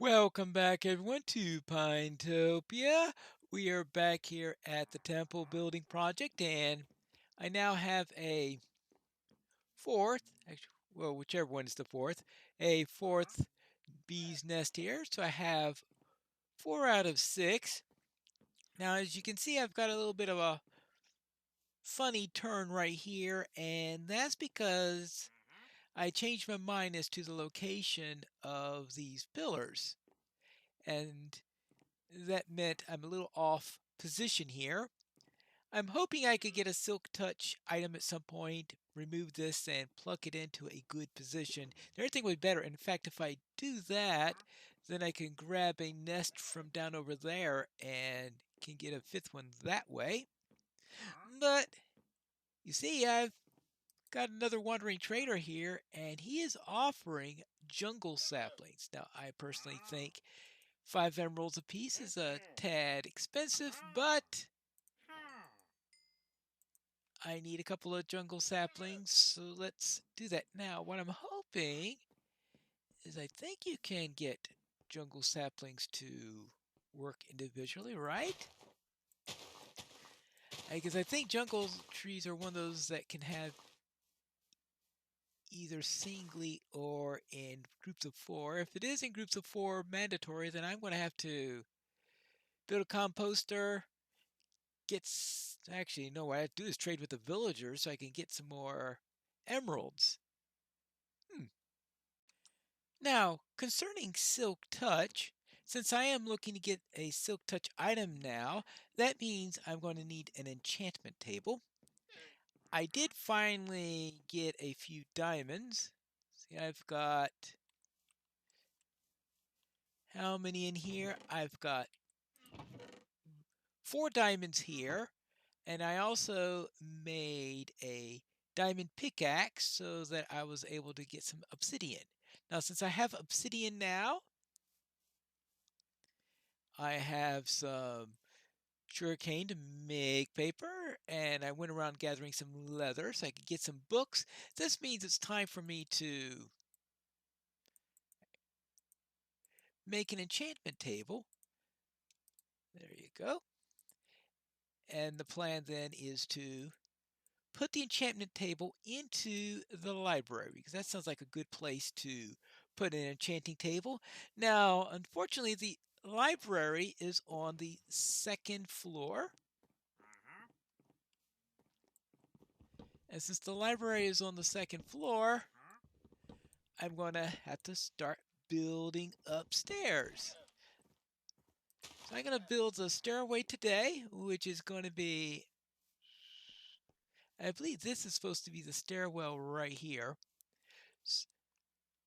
Welcome back, everyone, to Pinetopia. We are back here at the temple building project, and I now have a fourth, actually, well, whichever one is the fourth, a fourth bee's nest here. So I have 4 out of 6. Now, as you can see, I've got a little bit of a funny turn right here, and that's because I changed my mind as to the location of these pillars. And that meant I'm a little off position here. I'm hoping I could get a Silk Touch item at some point, remove this and plug it into a good position. Everything would be better. In fact, if I do that, then I can grab a nest from down over there and can get a fifth one that way. But you see, I've got another wandering trader here, and he is offering jungle saplings. Now, I personally think 5 emeralds apiece is a tad expensive, but I need a couple of jungle saplings, so let's do that now. What I'm hoping is I think you can get jungle saplings to work individually, right? Because I think jungle trees are one of those that can have either singly or in groups of 4. If it is in groups of 4 mandatory, then I'm going to have to build a composter, actually, no, what I have to do is trade with the villagers so I can get some more emeralds. Now, concerning Silk Touch, since I am looking to get a Silk Touch item now, that means I'm going to need an enchantment table. I did finally get a few diamonds. See, I've got how many in here? I've got 4 diamonds here, and I also made a diamond pickaxe so that I was able to get some obsidian. Now, since I have obsidian now, I have some sugarcane to make paper, and I went around gathering some leather so I could get some books. This means it's time for me to make an enchantment table. There you go. And the plan then is to put the enchantment table into the library, because that sounds like a good place to put an enchanting table. Now, unfortunately, the library is on the second floor. And since the library is on the second floor, I'm going to have to start building upstairs. So I'm going to build a stairway today, which is going to be, I believe this is supposed to be the stairwell right here.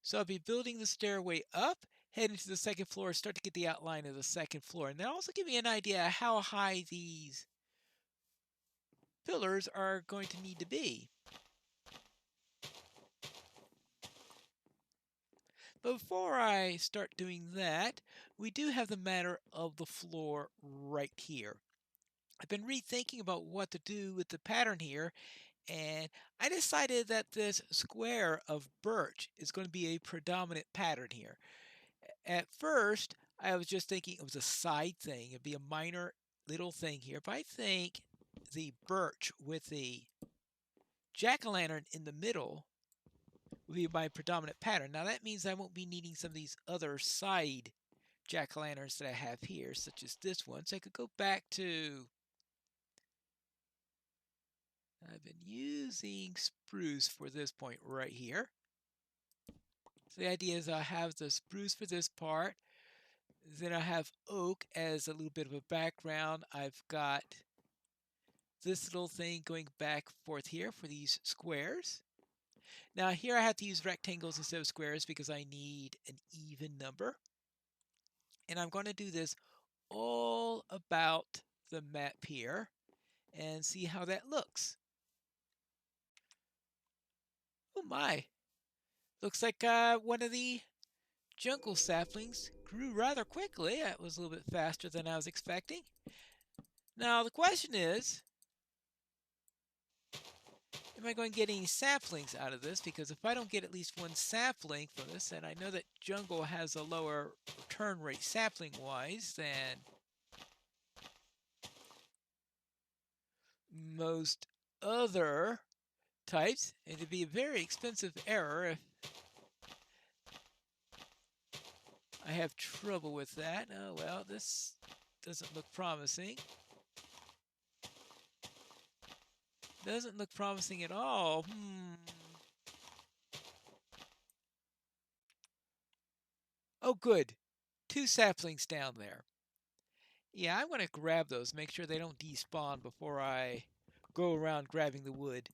So I'll be building the stairway up, heading to the second floor, start to get the outline of the second floor. And that'll also give me an idea how high these pillars are going to need to be. But before I start doing that, we do have the matter of the floor right here. I've been rethinking about what to do with the pattern here, and I decided that this square of birch is going to be a predominant pattern here. At first, I was just thinking it was a side thing. It'd be a minor little thing here, but I think the birch with the jack-o'-lantern in the middle will be my predominant pattern. Now that means I won't be needing some of these other side jack-o'-lanterns that I have here, such as this one. So I could go back to, I've been using spruce for this point right here. So the idea is I have the spruce for this part. Then I have oak as a little bit of a background. I've got this little thing going back and forth here for these squares. Now here I have to use rectangles instead of squares because I need an even number. And I'm going to do this all about the map here and see how that looks. Oh my, looks like one of the jungle saplings grew rather quickly. That was a little bit faster than I was expecting. Now the question is, am I going to get any saplings out of this? Because if I don't get at least one sapling from this, and I know that jungle has a lower return rate sapling-wise than most other types, and it'd be a very expensive error if I have trouble with that. Oh well, this doesn't look promising. Doesn't look promising at all. Oh good, 2 saplings down there. Yeah, I want to grab those, make sure they don't despawn before I go around grabbing the wood.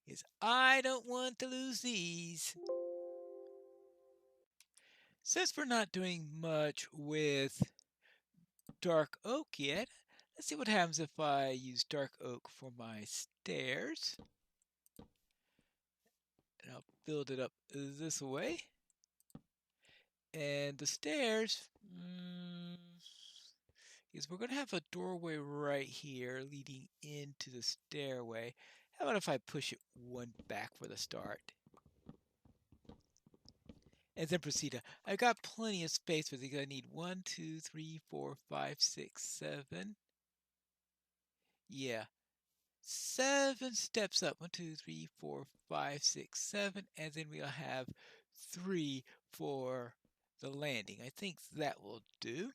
Is I don't want to lose these. Since we're not doing much with dark oak yet, let's see what happens if I use dark oak for my stairs. And I'll build it up this way. And the stairs, is we're going to have a doorway right here leading into the stairway. How about if I push it one back for the start? And then proceed. I've got plenty of space for these. I need 1, 2, 3, 4, 5, 6, 7. Yeah. 7 steps up. 1, 2, 3, 4, 5, 6, 7. And then we'll have 3 for the landing. I think that will do.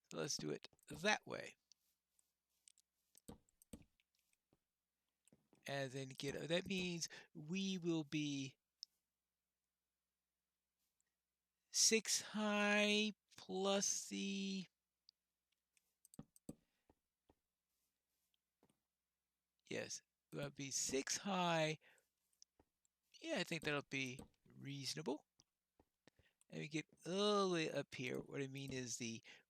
So let's do it that way. And then that means we will be 6 high plus the, yes, that'll be 6 high. Yeah, I think that'll be reasonable. And we get all the way up here. What I mean is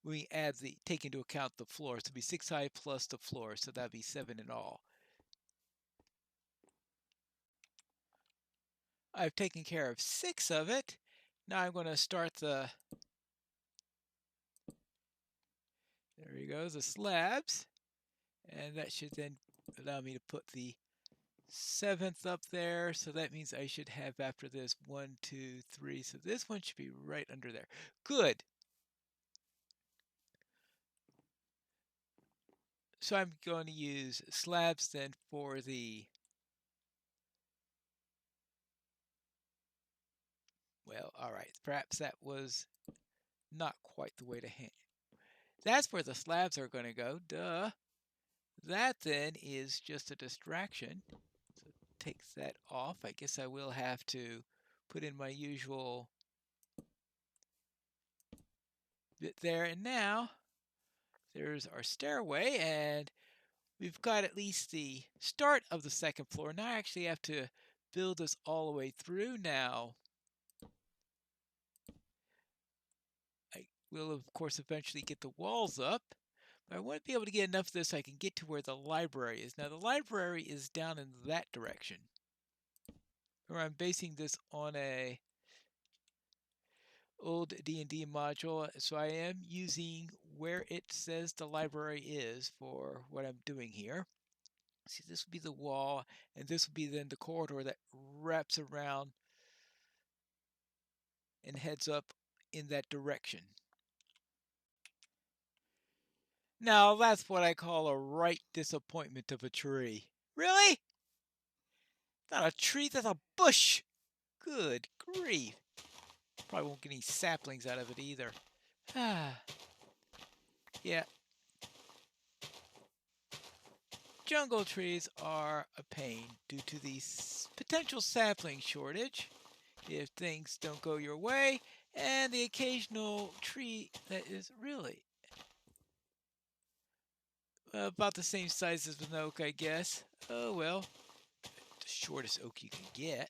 when we add take into account the floor, so it'll be 6 high plus the floor, so that'd be 7 in all. I've taken care of 6 of it. Now I'm going to start there we go, the slabs. And that should then allow me to put the 7th up there. So that means I should have after this 1, 2, 3. So this one should be right under there. Good. So I'm going to use slabs then for the, well, all right. Perhaps that was not quite the way to handle. That's where the slabs are going to go. Duh. That then is just a distraction. So takes that off. I guess I will have to put in my usual bit there. And now there's our stairway, and we've got at least the start of the 2nd floor. Now I actually have to build this all the way through now. I will, of course, eventually get the walls up. But I want to be able to get enough of this so I can get to where the library is. Now the library is down in that direction. Remember, I'm basing this on a old D&D module, so I am using where it says the library is for what I'm doing here. See, this would be the wall, and this would be then the corridor that wraps around and heads up in that direction. Now, that's what I call a right disappointment of a tree. Really? Not a tree, that's a bush! Good grief. Probably won't get any saplings out of it either. Yeah. Jungle trees are a pain due to the potential sapling shortage if things don't go your way, and the occasional tree that is really about the same size as an oak, I guess. Oh well, the shortest oak you can get.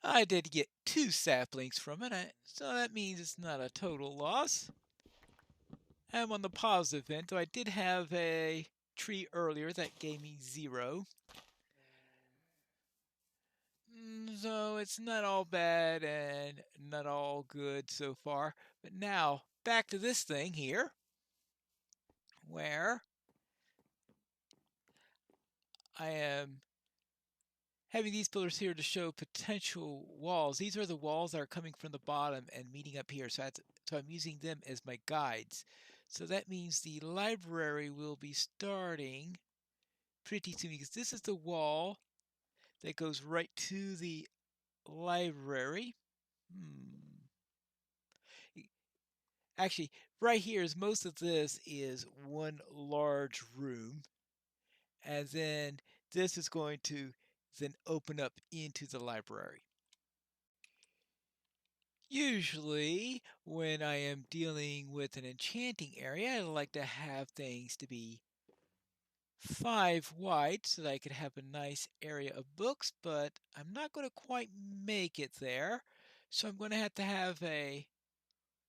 I did get 2 saplings from it, so that means it's not a total loss. I'm on the positive end, though I did have a tree earlier that gave me 0. So it's not all bad and not all good so far. But now, back to this thing here, where I am having these pillars here to show potential walls. These are the walls that are coming from the bottom and meeting up here. So I'm using them as my guides. So that means the library will be starting pretty soon because this is the wall that goes right to the library. Actually, right here is most of this is one large room. And then this is going to then open up into the library. Usually, when I am dealing with an enchanting area, I like to have things to be 5 wide so that I could have a nice area of books, but I'm not going to quite make it there. So I'm going to have a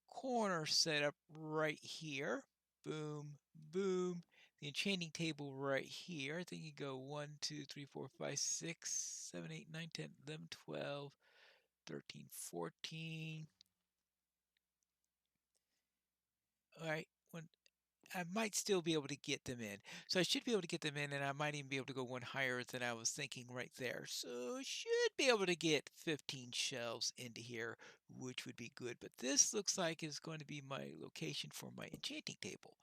corner set up right here. Boom, boom. The enchanting table right here. I think you go 1, 2, 3, 4, 5, 6, 7, 8, 9, 10, 11, 12, 13, 14. All right, I might still be able to get them in. So I should be able to get them in, and I might even be able to go one higher than I was thinking right there. So should be able to get 15 shelves into here, which would be good. But this looks like is going to be my location for my enchanting table.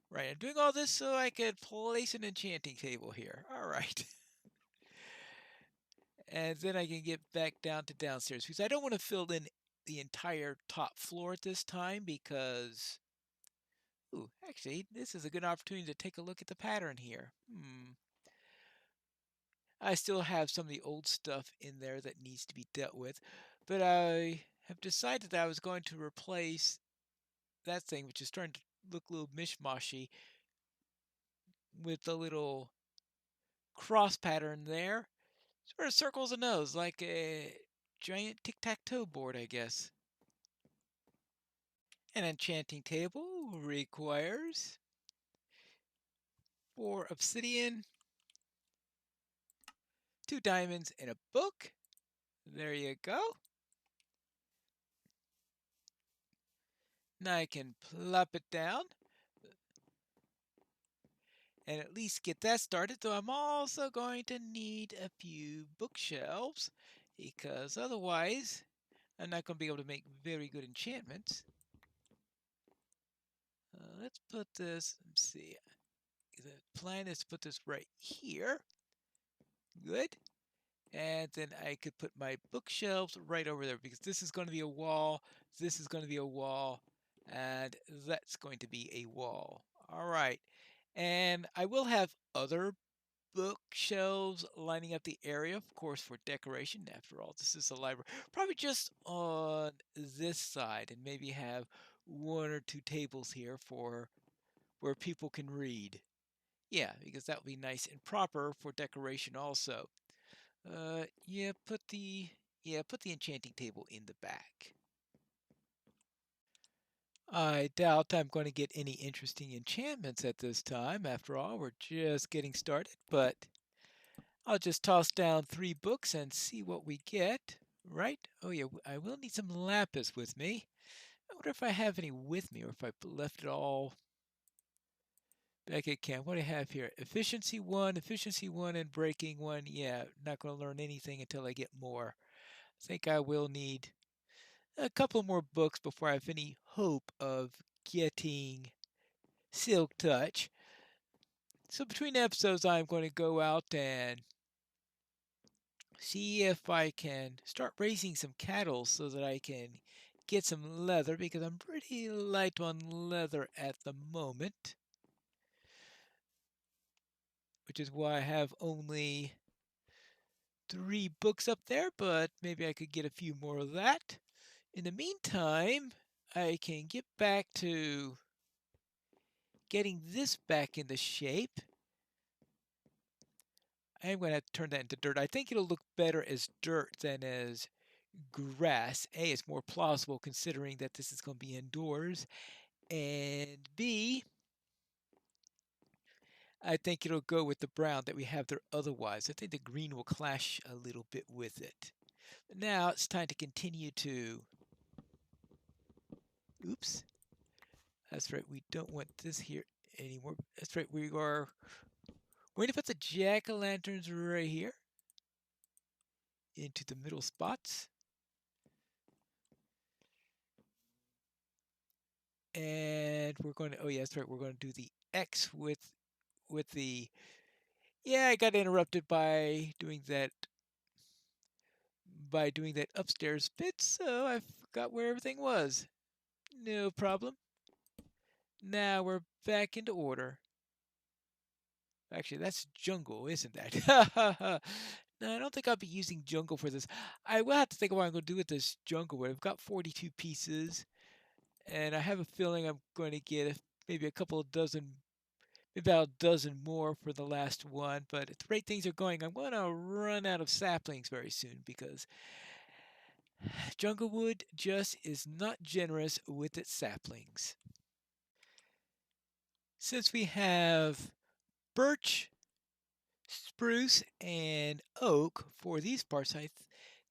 Right, I'm doing all this so I could place an enchanting table here. All right. And then I can get back down to downstairs because I don't want to fill in the entire top floor at this time because ooh, actually, this is a good opportunity to take a look at the pattern here. I still have some of the old stuff in there that needs to be dealt with, but I have decided that I was going to replace that thing, which is starting to look a little mishmashy, with the little cross pattern there. Sort of circles a nose, like a giant tic-tac-toe board, I guess. An enchanting table requires 4 obsidian, 2 diamonds, and a book. There you go. Now I can plop it down and at least get that started. Though I'm also going to need a few bookshelves because otherwise I'm not going to be able to make very good enchantments. Let's put this, let's see, the plan is to put this right here. Good. And then I could put my bookshelves right over there because this is going to be a wall, this is going to be a wall, and that's going to be a wall. All right. And I will have other bookshelves lining up the area, of course, for decoration. After all, this is a library. Probably just on this side, and maybe have 1 or 2 tables here for where people can read. Yeah, because that would be nice and proper for decoration also. Yeah, put the enchanting table in the back. I doubt I'm going to get any interesting enchantments at this time. After all, we're just getting started, but I'll just toss down 3 books and see what we get. Right? Oh yeah, I will need some lapis with me. I wonder if I have any with me or if I left it all back at camp. What do I have here? Efficiency 1, and breaking 1. Yeah, not going to learn anything until I get more. I think I will need a couple more books before I have any hope of getting Silk Touch. So between episodes, I'm going to go out and see if I can start raising some cattle so that I can get some leather because I'm pretty light on leather at the moment, which is why I have only 3 books up there, but maybe I could get a few more of that. In the meantime, I can get back to getting this back into shape. I'm going to have to turn that into dirt. I think it'll look better as dirt than as grass. A, it's more plausible considering that this is going to be indoors. And B, I think it'll go with the brown that we have there otherwise. I think the green will clash a little bit with it. Now it's time to continue to... Oops. That's right, we don't want this here anymore. That's right, we're We're going to put the jack-o'-lanterns right here into the middle spots. And we're going to, oh yeah, that's right, we're going to do the X with the, yeah, I got interrupted by doing that upstairs bit, so I forgot where everything was. No problem. Now we're back into order. Actually, that's jungle, isn't that? No, I don't think I'll be using jungle for this. I will have to think of what I'm going to do with this jungle. I've got 42 pieces, and I have a feeling I'm going to get maybe a couple of dozen, maybe about a dozen more for the last one. But at the rate things are going, I'm going to run out of saplings very soon because jungle wood just is not generous with its saplings. Since we have birch, spruce, and oak for these parts, I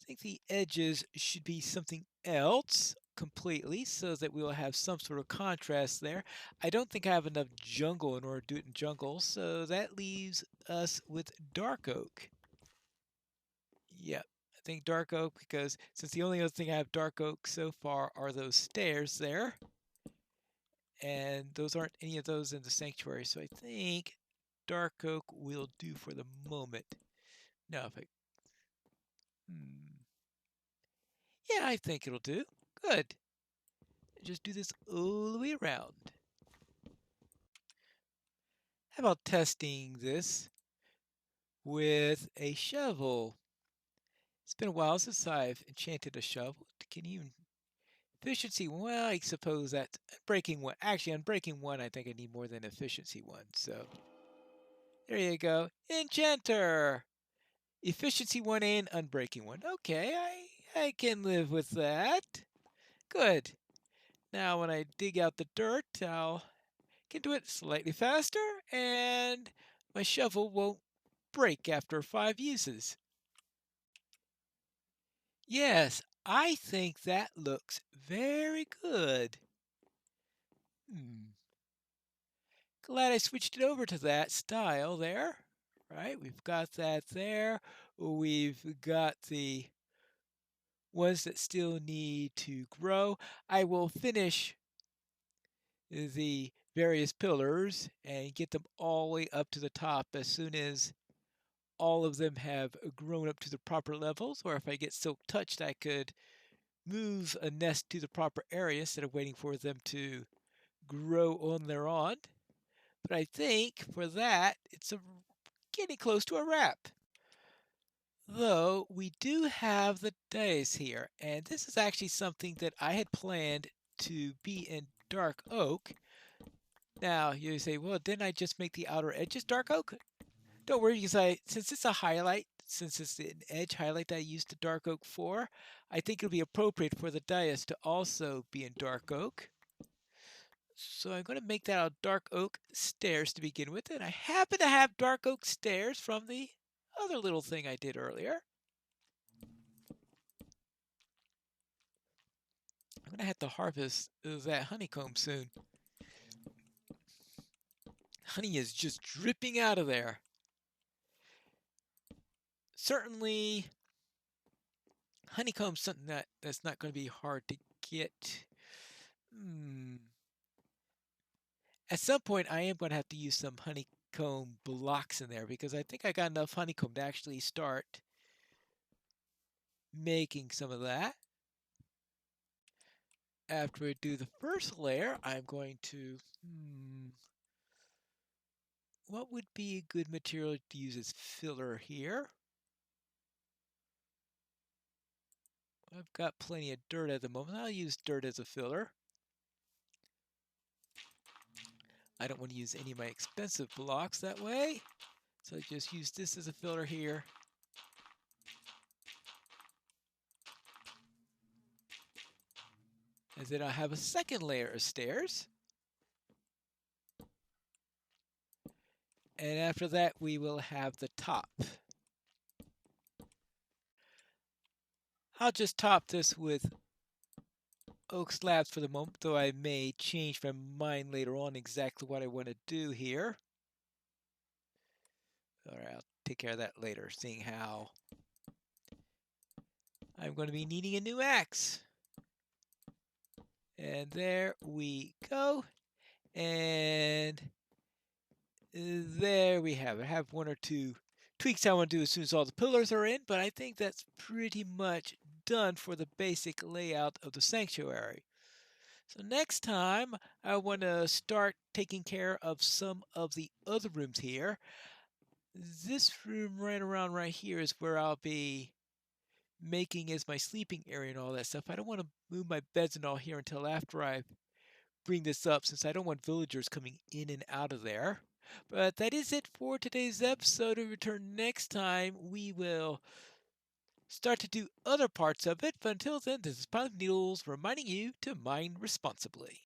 think the edges should be something else completely so that we will have some sort of contrast there. I don't think I have enough jungle in order to do it in jungle, so that leaves us with dark oak. Yep, I think dark oak because since the only other thing I have dark oak so far are those stairs there, and those aren't any of those in the sanctuary, so I think dark oak will do for the moment. Now if I, yeah, I think it'll do. Good. Just do this all the way around. How about testing this with a shovel? It's been a while since I've enchanted a shovel. Can you efficiency? Well, I suppose that's breaking one. Actually, on breaking one, I think I need more than efficiency one. So there you go. Enchanter. Efficiency one and unbreaking one. Okay, I can live with that. Good. Now when I dig out the dirt, I'll can do it slightly faster, and my shovel won't break after 5 uses. Yes, I think that looks very good. Glad I switched it over to that style there. Right, we've got that there. We've got the ones that still need to grow. I will finish the various pillars and get them all the way up to the top as soon as all of them have grown up to the proper levels, or if I get silk touched, I could move a nest to the proper area instead of waiting for them to grow on their own. But I think for that, it's getting close to a wrap. Though we do have the dais here, and this is actually something that I had planned to be in dark oak. Now you say, well, didn't I just make the outer edges dark oak? Don't worry, because since it's a highlight, since it's an edge highlight that I used the dark oak for, I think it'll be appropriate for the dais to also be in dark oak. So I'm going to make that out dark oak stairs to begin with, and I happen to have dark oak stairs from the other little thing I did earlier. I'm going to have to harvest that honeycomb soon. Honey is just dripping out of there. Certainly, honeycomb's something that's not going to be hard to get. At some point, I am going to have to use some honeycomb blocks in there because I think I got enough honeycomb to actually start making some of that. After I do the first layer, I'm going to, what would be a good material to use as filler here? I've got plenty of dirt at the moment. I'll use dirt as a filler. I don't want to use any of my expensive blocks that way. So I just use this as a filler here. And then I'll have a second layer of stairs. And after that, we will have the top. I'll just top this with oak slabs for the moment, though I may change my mind later on exactly what I want to do here. All right, I'll take care of that later, seeing how I'm going to be needing a new axe. And there we go. And there we have it. I have one or two tweaks I want to do as soon as all the pillars are in, but I think that's pretty much done for the basic layout of the sanctuary. So next time, I want to start taking care of some of the other rooms here. This room right around right here is where I'll be making as my sleeping area and all that stuff. I don't want to move my beds and all here until after I bring this up, since I don't want villagers coming in and out of there. But that is it for today's episode. To return next time, we will start to do other parts of it. But until then, this is Pilot Needles reminding you to mine responsibly.